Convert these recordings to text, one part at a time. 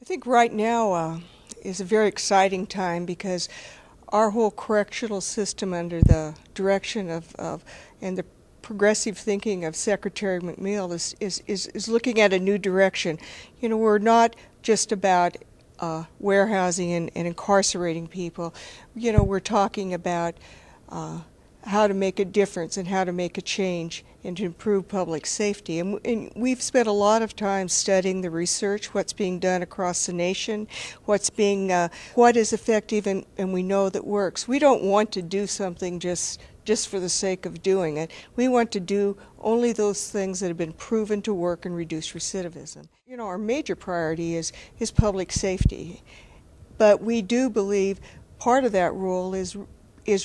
think right now is a very exciting time because our whole correctional system, under the direction of and the progressive thinking of Secretary McNeil, is looking at a new direction. You know, we're not just about warehousing and incarcerating people. You know, we're talking about how to make a difference and how to make a change and to improve public safety. And we've spent a lot of time studying the research, what's being done across the nation, what is effective and we know that works. We don't want to do something just for the sake of doing it. We want to do only those things that have been proven to work and reduce recidivism. You know, our major priority is public safety, but we do believe part of that role is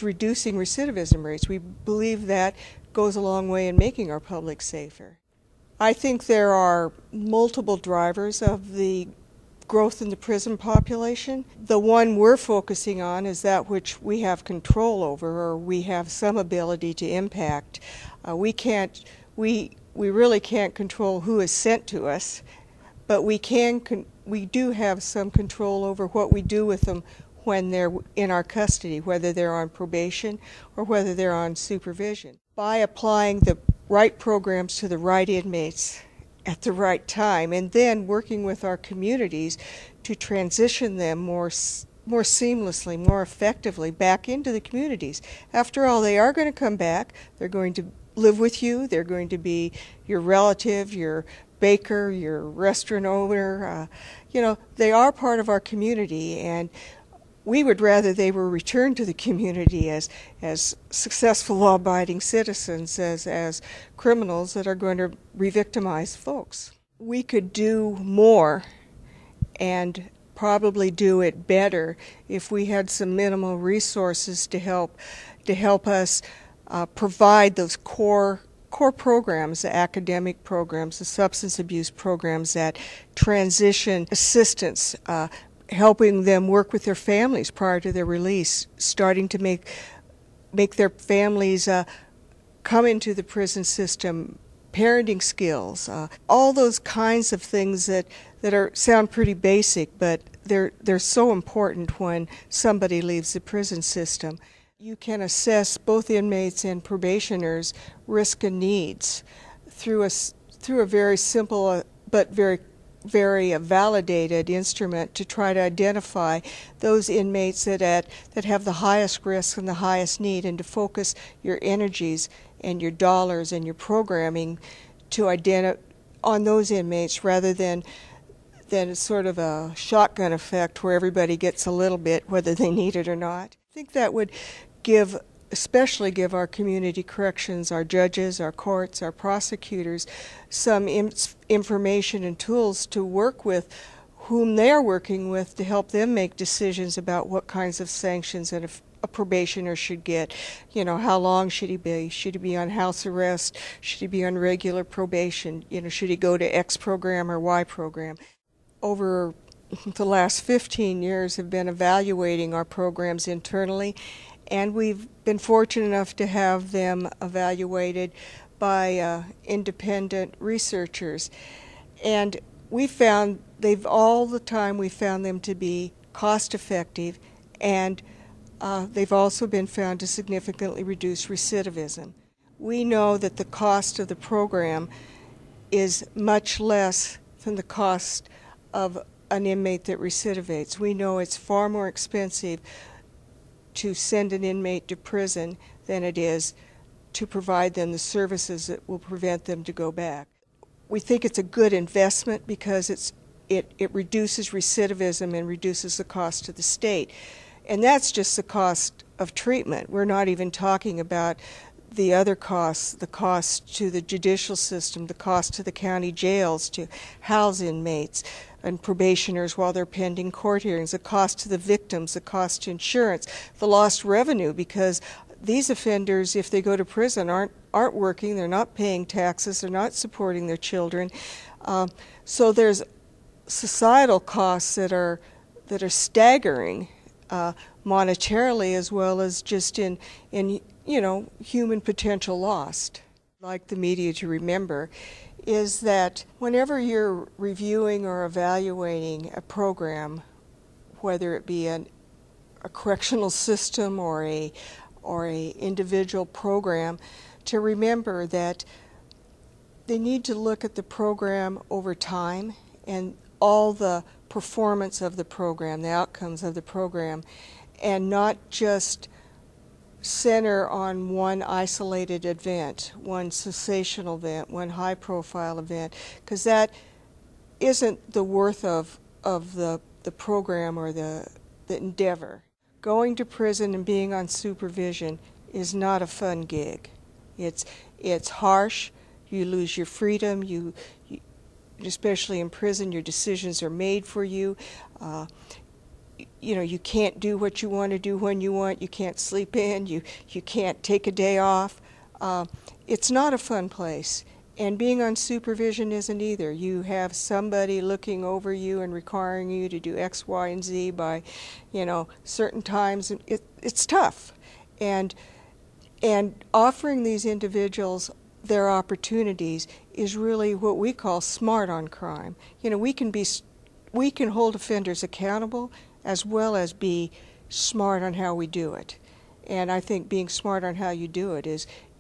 reducing recidivism rates. We believe that goes a long way in making our public safer. I think there are multiple drivers of the growth in the prison population. The one we're focusing on is that which we have control over, or we have some ability to impact. We really can't control who is sent to us, but we do have some control over what we do with them when they're in our custody, whether they're on probation or whether they're on supervision. By applying the right programs to the right inmates at the right time, and then working with our communities to transition them more seamlessly, more effectively back into the communities. After all, they are going to come back. They're going to live with you. They're going to be your relative, your baker, your restaurant owner. You know, they are part of our community, and we would rather they were returned to the community as successful law-abiding citizens, as criminals that are going to re-victimize folks. We could do more and probably do it better if we had some minimal resources to help us provide those core programs, the academic programs, the substance abuse programs, that transition assistance, helping them work with their families prior to their release, starting to make their families come into the prison system, parenting skills, all those kinds of things that sound pretty basic, but they're so important when somebody leaves the prison system. You can assess both inmates and probationers' risk and needs through a very simple but very validated instrument to try to identify those inmates that have the highest risk and the highest need, and to focus your energies and your dollars and your programming on those inmates, rather than sort of a shotgun effect where everybody gets a little bit whether they need it or not. I think that would especially give our community corrections, our judges, our courts, our prosecutors, some information and tools to work with whom they are working with to help them make decisions about what kinds of sanctions that a probationer should get. You know, how long should he be? Should he be on house arrest? Should he be on regular probation? You know, should he go to X program or Y program? Over the last 15 years have been evaluating our programs internally, and we've been fortunate enough to have them evaluated by independent researchers. And we found all the time we found them to be cost effective, and they've also been found to significantly reduce recidivism. We know that the cost of the program is much less than the cost of an inmate that recidivates. We know it's far more expensive to send an inmate to prison than it is to provide them the services that will prevent them to go back. We think it's a good investment because it reduces recidivism and reduces the cost to the state. And that's just the cost of treatment. We're not even talking about the other costs, the cost to the judicial system, the cost to the county jails to house inmates and probationers while they're pending court hearings, the cost to the victims, the cost to insurance, the lost revenue, because these offenders, if they go to prison, aren't working, they're not paying taxes, they're not supporting their children. So there's societal costs that are staggering monetarily, as well as just in human potential lost. I'd like the media to remember is that whenever you're reviewing or evaluating a program, whether it be a correctional system or a individual program, to remember that they need to look at the program over time and all the performance of the program, the outcomes of the program, and not just center on one isolated event, one sensational event, one high-profile event, because that isn't the worth of the program or the endeavor. Going to prison and being on supervision is not a fun gig. It's harsh. You lose your freedom. You especially in prison, your decisions are made for you. You know, you can't do what you want to do when you want. You can't sleep in. You can't take a day off. It's not a fun place. And being on supervision isn't either. You have somebody looking over you and requiring you to do X, Y, and Z by, you know, certain times. It's tough. And offering these individuals their opportunities is really what we call smart on crime. You know, we can hold offenders accountable as well as be smart on how we do it. And I think being smart on how you do it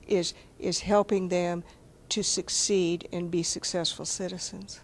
is helping them to succeed and be successful citizens.